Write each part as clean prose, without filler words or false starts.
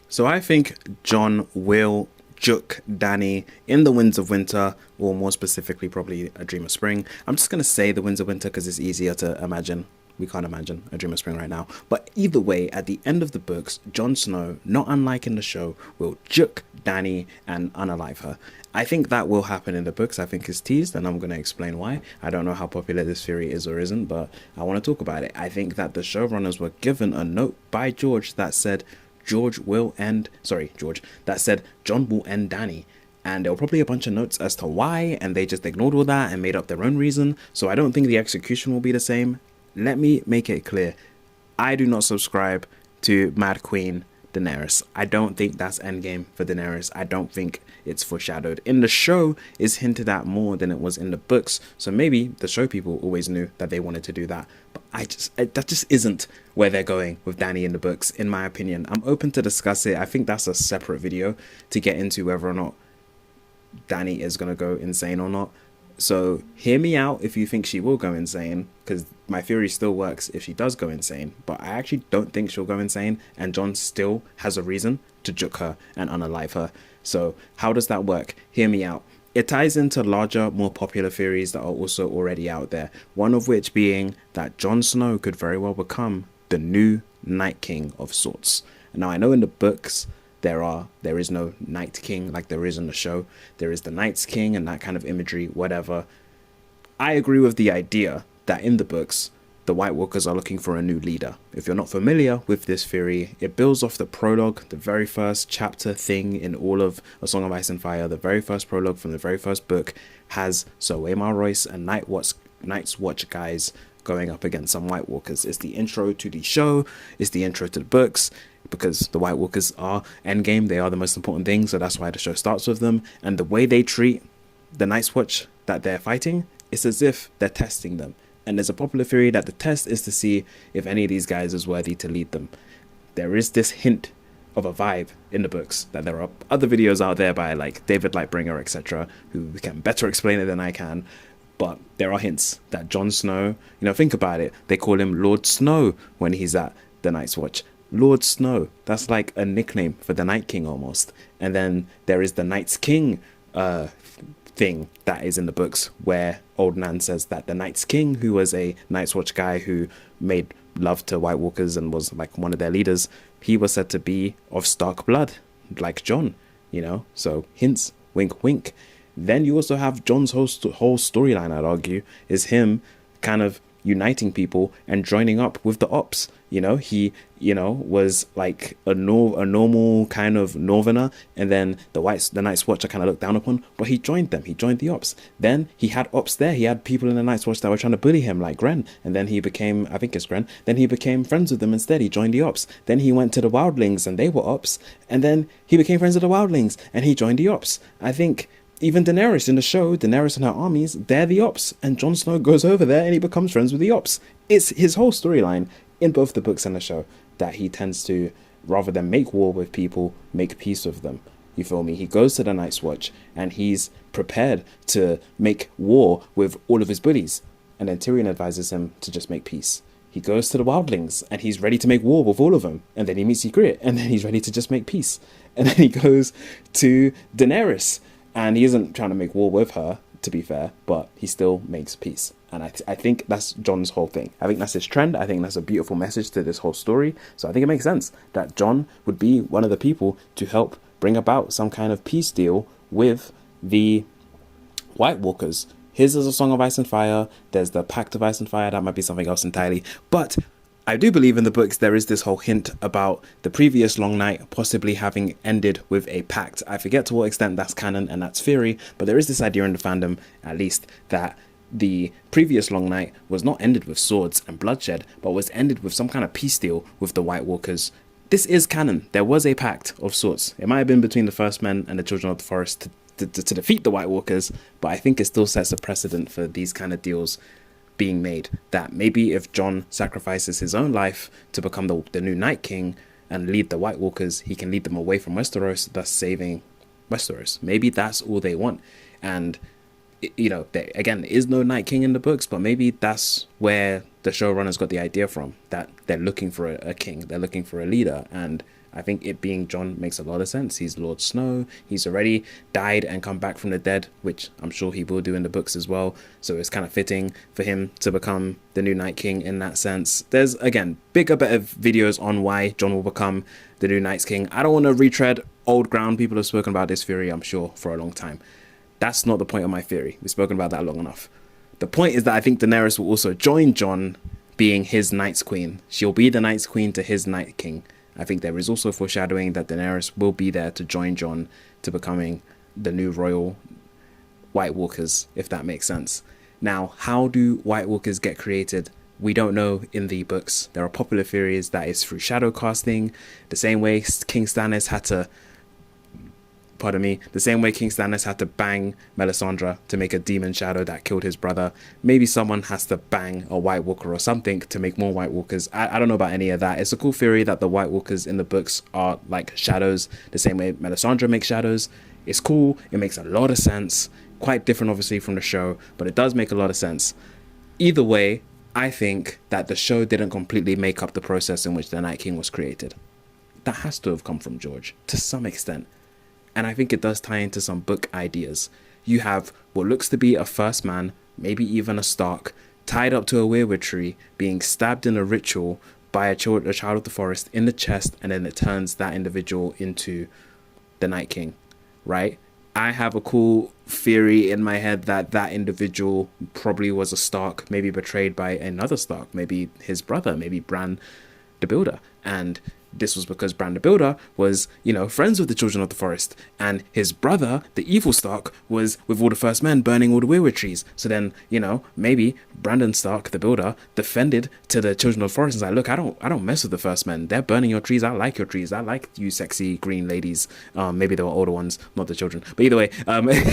So I think John will juke Dany in the Winds of Winter, or more specifically, probably A Dream of Spring. I'm just going to say the Winds of Winter because it's easier to imagine. We can't imagine A Dream of Spring right now. But either way, at the end of the books, Jon Snow, not unlike in the show, will juke Dany and unalive her. I think that will happen in the books. I think it's teased, and I'm going to explain why. I don't know how popular this theory is or isn't, but I want to talk about it. I think that the showrunners were given a note by George that said that said Jon will end Dany. And there were probably a bunch of notes as to why, and they just ignored all that and made up their own reason. So I don't think the execution will be the same. Let me make it clear. I do not subscribe to Mad Queen Daenerys. I don't think that's endgame for Daenerys. I don't think it's foreshadowed. In the show, it's hinted at more than it was in the books. So maybe the show people always knew that they wanted to do that. But that just isn't where they're going with Dany in the books, in my opinion. I'm open to discuss it. I think that's a separate video to get into whether or not Dany is going to go insane or not. So hear me out if you think she will go insane, because my theory still works if she does go insane. But I actually don't think she'll go insane, and Jon still has a reason to juke her and unalive her. So how does that work? Hear me out. It ties into larger, more popular theories that are also already out there. One of which being that Jon Snow could very well become the new Night King of sorts. Now I know in the books there is no Night King like there is in the show. There is the Night's King and that kind of imagery, whatever. I agree with the idea that in the books, the White Walkers are looking for a new leader. If you're not familiar with this theory, it builds off the prologue, the very first chapter thing in all of A Song of Ice and Fire. The very first prologue from the very first book has Sir Waymar Royce and Night's Watch guys going up against some White Walkers. It's the intro to the show, it's the intro to the books, because the White Walkers are endgame, they are the most important thing, so that's why the show starts with them. And the way they treat the Night's Watch that they're fighting, it's as if they're testing them. And there's a popular theory that the test is to see if any of these guys is worthy to lead them. There is this hint of a vibe in the books that there are other videos out there by like David Lightbringer, etc., who can better explain it than I can. But there are hints that Jon Snow, think about it. They call him Lord Snow when he's at the Night's Watch. Lord Snow, that's like a nickname for the Night King almost. And then there is the Night's King thing that is in the books where Old Nan says that the Night's King, who was a Night's Watch guy who made love to White Walkers and was like one of their leaders, he was said to be of Stark blood, like Jon, so hints, wink, wink. Then you also have Jon's whole storyline, I'd argue, is him kind of uniting people and joining up with the Ops. He was like a normal kind of northerner, and then the Night's Watch are kind of looked down upon, but he joined them. He joined the Ops. Then he had Ops there. He had people in the Night's Watch that were trying to bully him, like Gren, and then he became, I think it's Gren, then he became friends with them instead. He joined the Ops. Then he went to the Wildlings and they were Ops, and then he became friends with the Wildlings and he joined the Ops. I think even Daenerys in the show, Daenerys and her armies, they're the Ops, and Jon Snow goes over there and he becomes friends with the Ops. It's his whole storyline in both the books and the show that he tends to, rather than make war with people, make peace with them. You feel me? He goes to the Night's Watch and he's prepared to make war with all of his buddies. And then Tyrion advises him to just make peace. He goes to the Wildlings and he's ready to make war with all of them. And then he meets Ygritte and then he's ready to just make peace. And then he goes to Daenerys and he isn't trying to make war with her, to be fair, but he still makes peace. And I think that's Jon's whole thing. I think that's his trend. I think that's a beautiful message to this whole story. So I think it makes sense that Jon would be one of the people to help bring about some kind of peace deal with the White Walkers. His is A Song of Ice and Fire. There's the Pact of Ice and Fire. That might be something else entirely. But I do believe in the books there is this whole hint about the previous Long Night possibly having ended with a pact. I forget to what extent that's canon and that's theory, but there is this idea in the fandom, at least, that the previous Long Night was not ended with swords and bloodshed, but was ended with some kind of peace deal with the White Walkers. This is canon. There was a pact of sorts. It might have been between the First Men and the Children of the Forest to defeat the White Walkers, but I think it still sets a precedent for these kind of deals being made, that maybe if Jon sacrifices his own life to become the new Night King and lead the White Walkers, he can lead them away from Westeros, thus saving Westeros. Maybe that's all they want. And there, again, there is no Night King in the books, but maybe that's where the showrunners got the idea from, that they're looking for a king, they're looking for a leader, and I think it being Jon makes a lot of sense. He's Lord Snow. He's already died and come back from the dead, which I'm sure he will do in the books as well. So it's kind of fitting for him to become the new Night King in that sense. There's, again, bigger, better videos on why Jon will become the new Night's King. I don't want to retread old ground. People have spoken about this theory, I'm sure, for a long time. That's not the point of my theory. We've spoken about that long enough. The point is that I think Daenerys will also join Jon being his Night's Queen. She'll be the Night's Queen to his Night King. I think there is also foreshadowing that Daenerys will be there to join Jon to becoming the new royal White Walkers, if that makes sense. Now, how do White Walkers get created? We don't know in the books. There are popular theories that it's through shadow casting, the same way King Stannis had to bang Melisandre to make a demon shadow that killed his brother. Maybe someone has to bang a White Walker or something to make more White Walkers. I don't know about any of that. It's a cool theory that the White Walkers in the books are like shadows, the same way Melisandre makes shadows. It's cool. It makes a lot of sense. Quite different, obviously, from the show, but it does make a lot of sense. Either way, I think that the show didn't completely make up the process in which the Night King was created. That has to have come from George, to some extent. And I think it does tie into some book ideas. You have what looks to be a first man, maybe even a Stark, tied up to a weirwood tree, being stabbed in a ritual by a child of the forest in the chest, and then it turns that individual into the Night King, right? I have a cool theory in my head that that individual probably was a Stark, maybe betrayed by another Stark, maybe his brother, maybe Bran the Builder. And this was because Bran the Builder was, friends with the Children of the Forest, and his brother, the evil Stark, was with all the First Men burning all the weirwood trees. So then, maybe Brandon Stark, the Builder, defended to the Children of the Forest and was like, look, I don't mess with the First Men. They're burning your trees. I like your trees. I like you sexy green ladies. Maybe they were older ones, not the children. But either way,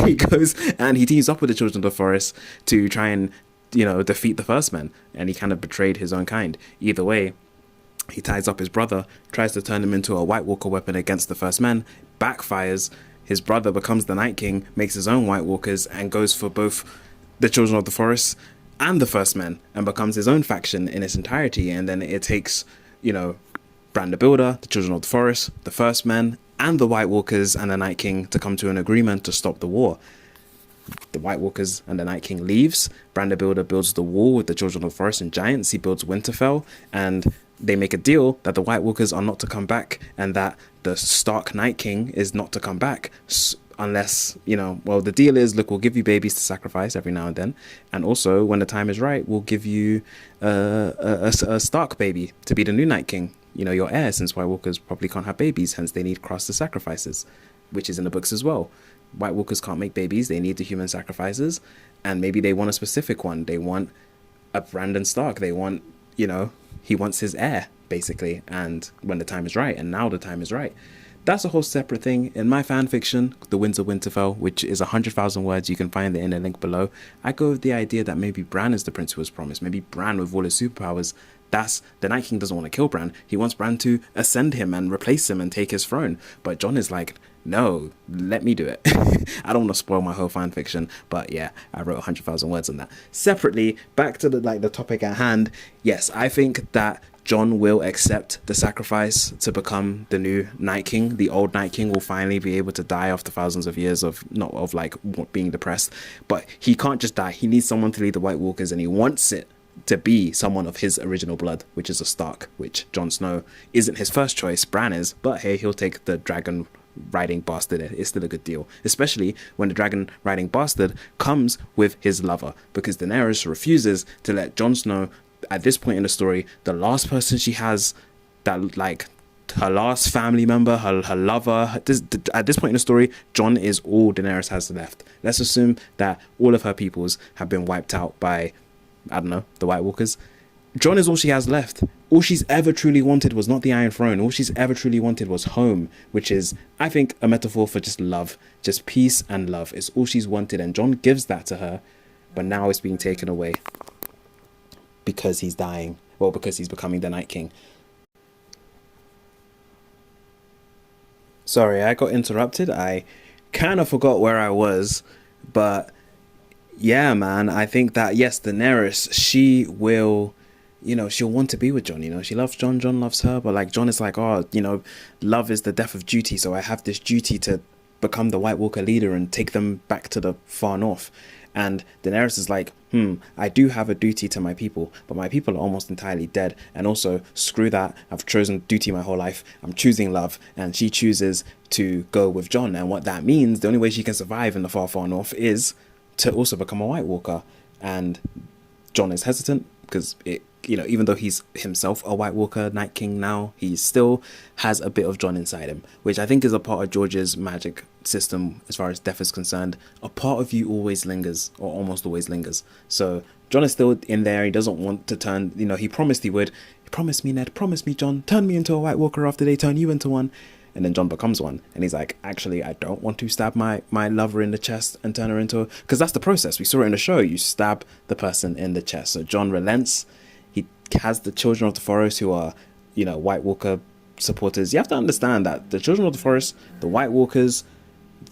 he goes and he teams up with the Children of the Forest to try and, defeat the First Men. And he kind of betrayed his own kind. Either way, he ties up his brother, tries to turn him into a White Walker weapon against the First Men, backfires. His brother becomes the Night King, makes his own White Walkers, and goes for both the Children of the Forest and the First Men, and becomes his own faction in its entirety. And then it takes, Bran the Builder, the Children of the Forest, the First Men, and the White Walkers and the Night King to come to an agreement to stop the war. The White Walkers and the Night King leaves. Bran the Builder builds the wall with the Children of the Forest and giants. He builds Winterfell, and they make a deal that the White Walkers are not to come back, and that the Stark Night King is not to come back unless, the deal is, look, we'll give you babies to sacrifice every now and then, and also when the time is right, we'll give you a Stark baby to be the new Night King, your heir, since White Walkers probably can't have babies, hence they need cross the sacrifices, which is in the books as well. White Walkers can't make babies, they need the human sacrifices, and maybe they want a specific one. They want a Brandon Stark, they want, he wants his heir, basically, and when the time is right, and now the time is right. That's a whole separate thing. In my fan fiction, The Winds of Winterfell, which is 100,000 words, you can find it in the link below, I go with the idea that maybe Bran is the prince who was promised. Maybe Bran with all his superpowers, the Night King doesn't want to kill Bran. He wants Bran to ascend him and replace him and take his throne. But Jon is like, no, let me do it. I don't want to spoil my whole fan fiction, but yeah, I wrote 100,000 words on that. Separately, back to the topic at hand. Yes, I think that Jon will accept the sacrifice to become the new Night King. The old Night King will finally be able to die after thousands of years of being depressed. But he can't just die. He needs someone to lead the White Walkers, and he wants it to be someone of his original blood, which is a Stark, which Jon Snow isn't his first choice. Bran is, but hey, he'll take the dragon riding bastard. It's still a good deal, especially when the dragon riding bastard comes with his lover, because Daenerys refuses to let Jon Snow, at this point in the story, the last person she has, that her last family member, her lover, at this point in the story, Jon is all Daenerys has left. Let's assume that all of her peoples have been wiped out by, I don't know, the White Walkers. Jon is all she has left. All she's ever truly wanted was not the Iron Throne. All she's ever truly wanted was home, which is, I think, a metaphor for just love. Just peace and love. It's all she's wanted, and Jon gives that to her, but now it's being taken away because he's dying, or because he's becoming the Night King. Sorry, I got interrupted. I kind of forgot where I was, but yeah, man, I think that, yes, Daenerys, she will, she'll want to be with Jon. She loves Jon, Jon loves her, but like Jon is like, oh, love is the death of duty, so I have this duty to become the White Walker leader and take them back to the far north. And Daenerys is like, I do have a duty to my people, but my people are almost entirely dead. And also, screw that. I've chosen duty my whole life. I'm choosing love. And she chooses to go with Jon. And what that means, the only way she can survive in the far, far north is to also become a White Walker. And Jon is hesitant because even though he's himself a White Walker, Night King now, he still has a bit of Jon inside him, which I think is a part of George's magic system as far as death is concerned. A part of you always lingers, or almost always lingers. So Jon is still in there. He doesn't want to turn, he promised he would. He promised me, Ned, promise me, Jon, turn me into a White Walker after they turn you into one. And then Jon becomes one. And he's like, actually, I don't want to stab my lover in the chest and turn her into a... Because that's the process. We saw it in the show. You stab the person in the chest. So Jon relents. He has the Children of the Forest who are, White Walker supporters. You have to understand that the Children of the Forest, the White Walkers,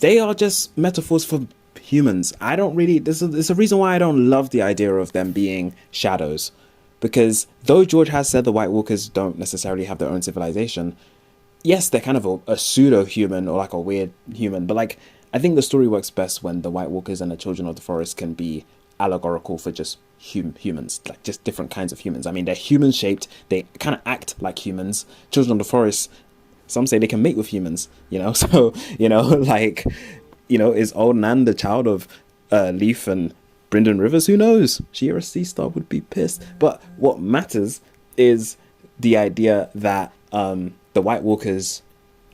they are just metaphors for humans. I don't really... There's a reason why I don't love the idea of them being shadows. Because though George has said the White Walkers don't necessarily have their own civilization, yes, they're kind of a pseudo-human or like a weird human. But like, I think the story works best when the White Walkers and the Children of the Forest can be allegorical for just humans, like just different kinds of humans. I mean, they're human shaped. They kind of act like humans. Children of the Forest, some say they can mate with humans, so, is old Nan the child of Leaf and Brynden Rivers? Who knows? Shiera Seastar would be pissed. But what matters is the idea that the White Walkers,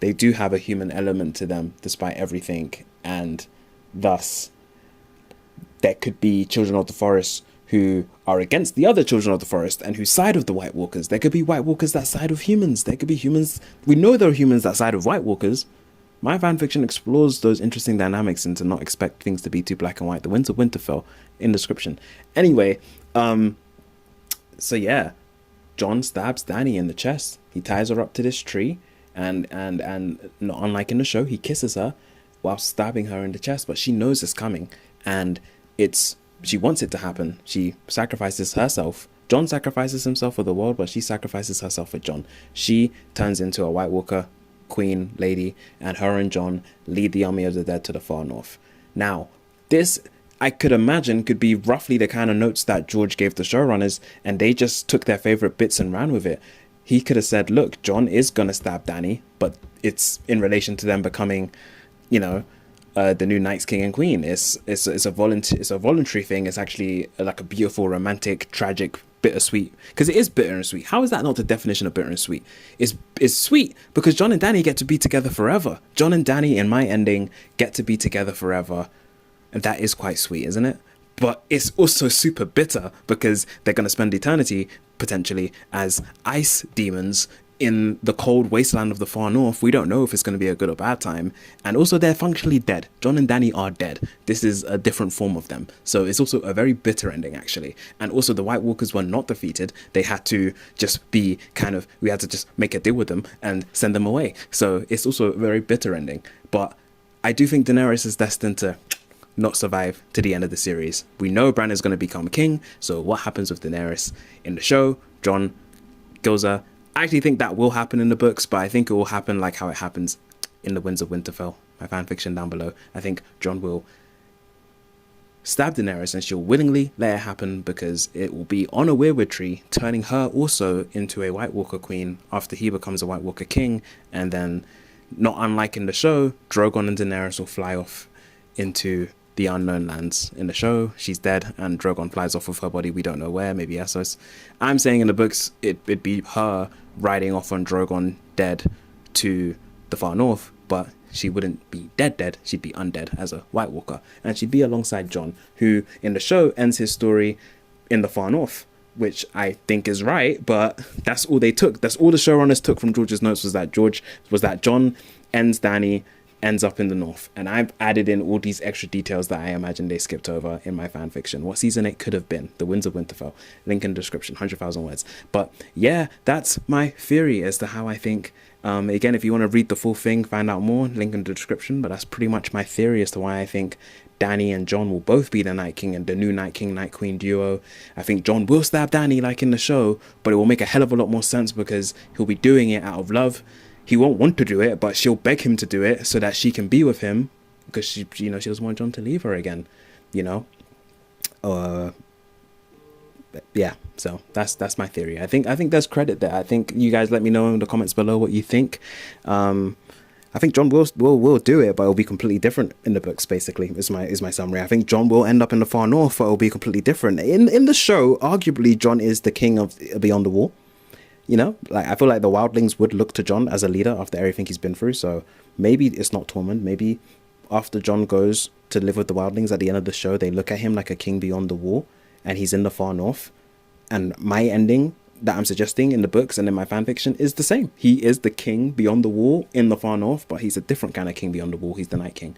they do have a human element to them despite everything, and thus there could be Children of the Forest who are against the other Children of the Forest and who side of the White Walkers. There could be White Walkers that side of humans. There could be humans... We know there are humans that side of White Walkers. My fanfiction explores those interesting dynamics and to not expect things to be too black and white. The Winds of Winterfell in description. Anyway, so yeah, Jon stabs Dany in the chest. He ties her up to this tree, and not unlike in the show, he kisses her while stabbing her in the chest, but she knows it's coming, and she wants it to happen. She sacrifices herself. Jon sacrifices himself for the world, but she sacrifices herself for Jon. She turns into a White Walker queen lady, and her and Jon lead the army of the dead to the far north. Now, this, I could imagine, could be roughly the kind of notes that George gave the showrunners, and they just took their favorite bits and ran with it. He could have said, look, Jon is going to stab Dany, but it's in relation to them becoming, the new Knights King and Queen. It's a voluntary thing. It's actually like a beautiful, romantic, tragic, bittersweet, because it is bitter and sweet. How is that not the definition of bitter and sweet? It's sweet because Jon and Dany get to be together forever. Jon and Dany, in my ending, get to be together forever, and that is quite sweet, isn't it? But it's also super bitter because they're going to spend eternity potentially as ice demons in the cold wasteland of the far north. We don't know if it's going to be a good or bad time. And also, they're functionally dead. Jon and Dany are dead. This is a different form of them. So it's also a very bitter ending, actually. And also, the White Walkers were not defeated. They had to just be we had to just make a deal with them and send them away. So it's also a very bitter ending. But I do think Daenerys is destined to not survive to the end of the series. We know Bran is going to become king. So what happens with Daenerys in the show? Jon kills her. I actually think that will happen in the books, but I think it will happen like how it happens in the Winds of Winterfell, my fanfiction down below. I think Jon will stab Daenerys and she'll willingly let it happen because it will be on a weirwood tree, turning her also into a White Walker queen after he becomes a White Walker king. And then, not unlike in the show, Drogon and Daenerys will fly off into the unknown lands. In the show, she's dead and Drogon flies off with her body. We don't know where, maybe Essos. I'm saying in the books it'd be her riding off on Drogon dead to the far north, but she wouldn't be dead, she'd be undead as a White Walker, and she'd be alongside Jon, who in the show ends his story in the far north, which I think is right, but that's all they took. That's all the showrunners took from George's notes, was that Jon ends Dany ends up in the north, and I've added in all these extra details that I imagine they skipped over in my fan fiction. What season 8 could have been, The Winds of Winterfell. Link in the description, 100,000 words. But yeah, that's my theory as to how I think. Again, if you want to read the full thing, find out more, link in the description. But that's pretty much my theory as to why I think Dany and Jon will both be the Night King and the new Night King, Night Queen duo. I think Jon will stab Dany like in the show, but it will make a hell of a lot more sense because he'll be doing it out of love. He won't want to do it, but she'll beg him to do it so that she can be with him because she doesn't want Jon to leave her again, you know. Yeah, so that's my theory. I think there's credit there. I think you guys let me know in the comments below what you think. I think Jon will do it, but it'll be completely different in the books. Basically, is my summary. I think Jon will end up in the far north, but it'll be completely different. In the show, arguably Jon is the king of Beyond the Wall. You know, like I feel like the wildlings would look to Jon as a leader after everything he's been through. So maybe it's not Tormund. Maybe after Jon goes to live with the wildlings at the end of the show, they look at him like a king beyond the wall, and he's in the far north. And my ending that I'm suggesting in the books and in my fanfiction is the same. He is the king beyond the wall in the far north, but he's a different kind of king beyond the wall. He's the Night King.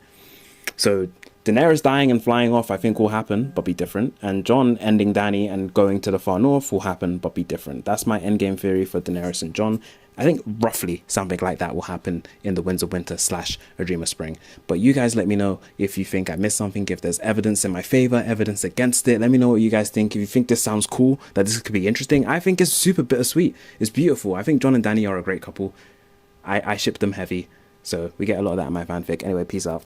So Daenerys dying and flying off, I think, will happen, but be different. And Jon ending Dany and going to the far north will happen, but be different. That's my endgame theory for Daenerys and Jon. I think roughly something like that will happen in the Winds of Winter / A Dream of Spring. But you guys let me know if you think I missed something, if there's evidence in my favor, evidence against it. Let me know what you guys think. If you think this sounds cool, that this could be interesting. I think it's super bittersweet. It's beautiful. I think Jon and Dany are a great couple. I ship them heavy. So we get a lot of that in my fanfic. Anyway, peace out.